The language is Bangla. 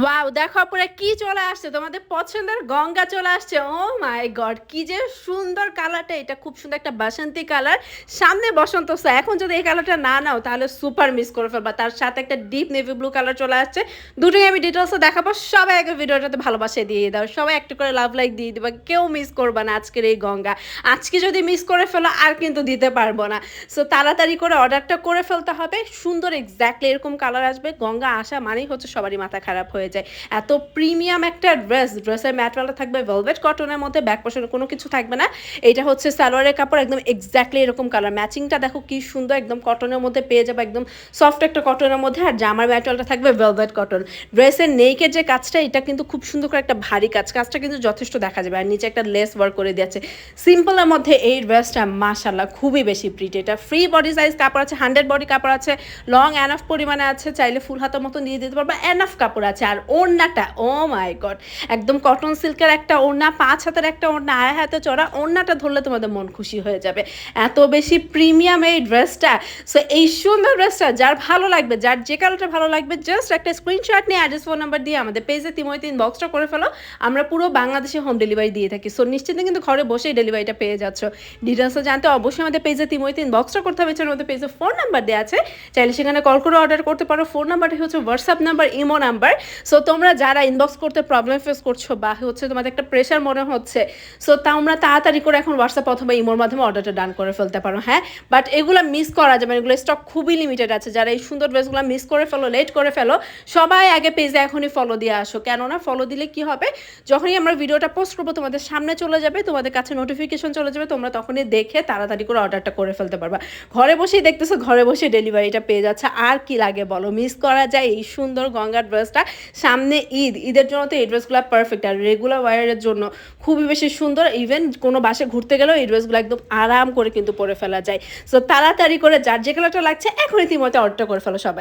ওয়াও! দেখো আপুরা কি চলে আসছে। তোমাদের পছন্দের গঙ্গা চলে আসছে। ওহ মাই গড! কি যে সুন্দর কালারটা। এটা খুব সুন্দর একটা বাসন্তী কালার। সামনে বসন্ত সো এখন যদি এই কালারটা না নাও তাহলে সুপার মিস করে ফেলবা। তার সাথে একটা ডিপ নেভি ব্লু কালার চলে আসছে। দুটোই আমি ডিটেইলসে দেখাবো। সবাই আগে ভিডিওটাতে ভালোবাসা দিয়ে দাও। সবাই একটা করে লাভ লাইক দিয়ে দিবা। কেউ মিস করবা না আজকের এই গঙ্গা। আজকে যদি মিস করে ফেলো আর কিন্তু দিতে পারবো না। সো তাড়াতাড়ি করে অর্ডারটা করে ফেলতে হবে। সুন্দর এক্সাক্টলি এরকম কালার আসবে। গঙ্গা আসা মানেই হচ্ছে সবারই মাথা খারাপ হয়ে যায়। এত প্রিমিয়াম একটা ড্রেসের ম্যাটেরিয়ালটা থাকবে ভেলভেট কটনের মধ্যে, ব্যাক পোর্শনে কোনো কিছু থাকবে না। এটা হচ্ছে সালোয়ারের কাপড়, একদম এক্স্যাক্টলি এরকম কালার। ম্যাচিংটা দেখো কি সুন্দর, একদম কটনের মধ্যে পেয়ে যাবে, একদম সফট একটা কটনের মধ্যে। আর জামার ম্যাটেরিয়ালটা থাকবে ভেলভেট কটন। ড্রেসের নেকের যে কাজটা, এটা কিন্তু খুব সুন্দর করে একটা ভারী কাজ, কাজটা কিন্তু যথেষ্ট দেখা যাবে। আর নিচে একটা লেস ওয়ার্ক করে দিয়েছে সিম্পলের মধ্যে। এই ড্রেসটা মাশাআল্লাহ খুবই বেশি প্রিটি। এটা ফ্রি বডি সাইজ কাপড় আছে, 100 বডি কাপড় আছে, লং এনাফ পরিমাণে আছে, চাইলে ফুল হাতের মতো নিয়ে দিতে পারবা, এনাফ কাপড় আছে। আর ওড়নাটা ও মাই গড, একদম কটন সিল্কের একটা ওড়না, 5 হাতের একটা ওড়না, আড়াই হাতে চড়া। ওড়নাটা ধরলে তোমাদের মন খুশি হয়ে যাবে, এত বেশি প্রিমিয়াম এই ড্রেসটা। সো এই সুন্দর ড্রেসটা যার ভালো লাগবে, যার যে কালারটা ভালো লাগবে, জাস্ট একটা স্ক্রিনশট নিয়ে অ্যাড্রেস ফোন নাম্বার দিয়ে আমাদের পেজে তিমইতে ইনবক্সটা করে ফেলো। আমরা পুরো বাংলাদেশে হোম ডেলিভারি দিয়ে থাকি। সো নিশ্চিন্তে কিন্তু ঘরে বসেই ডেলিভারিটা পেয়ে যাচ্ছ। ডিটেলসটা জানতে অবশ্যই আমাদের পেজে তিমইতে ইনবক্সটা করতে হবে। এছাড়া আমাদের পেজে ফোন নাম্বার দেওয়া আছে, চাইলে সেখানে কল করে অর্ডার করতে পারো। ফোন নাম্বারটা হচ্ছে WhatsApp number, imo number. So তোমরা যারা ইনবক্স করতে প্রবলেম ফেস করছো বা হচ্ছে তোমাদের একটা প্রেশার মনে হচ্ছে, সো তোমরা তাড়াতাড়ি করে এখন হোয়াটসঅ্যাপ অথবা ইমোর মাধ্যমে অর্ডারটা ডান করে ফেলতে পারো। হ্যাঁ, বাট এগুলো মিস করা যাবে, এগুলো স্টক খুবই লিমিটেড আছে। যারা এই সুন্দর ড্রেসগুলো মিস করে ফেলো, লেট করে ফেলো, সবাই আগে পেজে এখনই ফলো দিয়ে আসো। কেননা ফলো দিলে কি হবে, যখনই আমরা ভিডিওটা পোস্ট করবো তোমাদের সামনে চলে যাবে, তোমাদের কাছে নোটিফিকেশন চলে যাবে, তোমরা তখনই দেখে তাড়াতাড়ি করে অর্ডারটা করে ফেলতে পারবা। ঘরে বসেই দেখতেছো, ঘরে বসে ডেলিভারিটা পেয়ে যাচ্ছে। আর কি লাগে বলো, মিস করা যায় এই সুন্দর গঙ্গার ড্রেসটা। সামনে ঈদের জন্য তো এই ড্রেসগুলো পারফেক্ট, আর রেগুলার ওয়ারের জন্য খুবই বেশি সুন্দর। ইভেন কোনো বাসে ঘুরতে গেলেও এই ড্রেসগুলো একদম আরাম করে কিন্তু পরে ফেলা যায়। সো তাড়াতাড়ি করে যার যে কালারটা লাগছে এখনই তিমইতে অর্ডার করে ফেলো সবাই।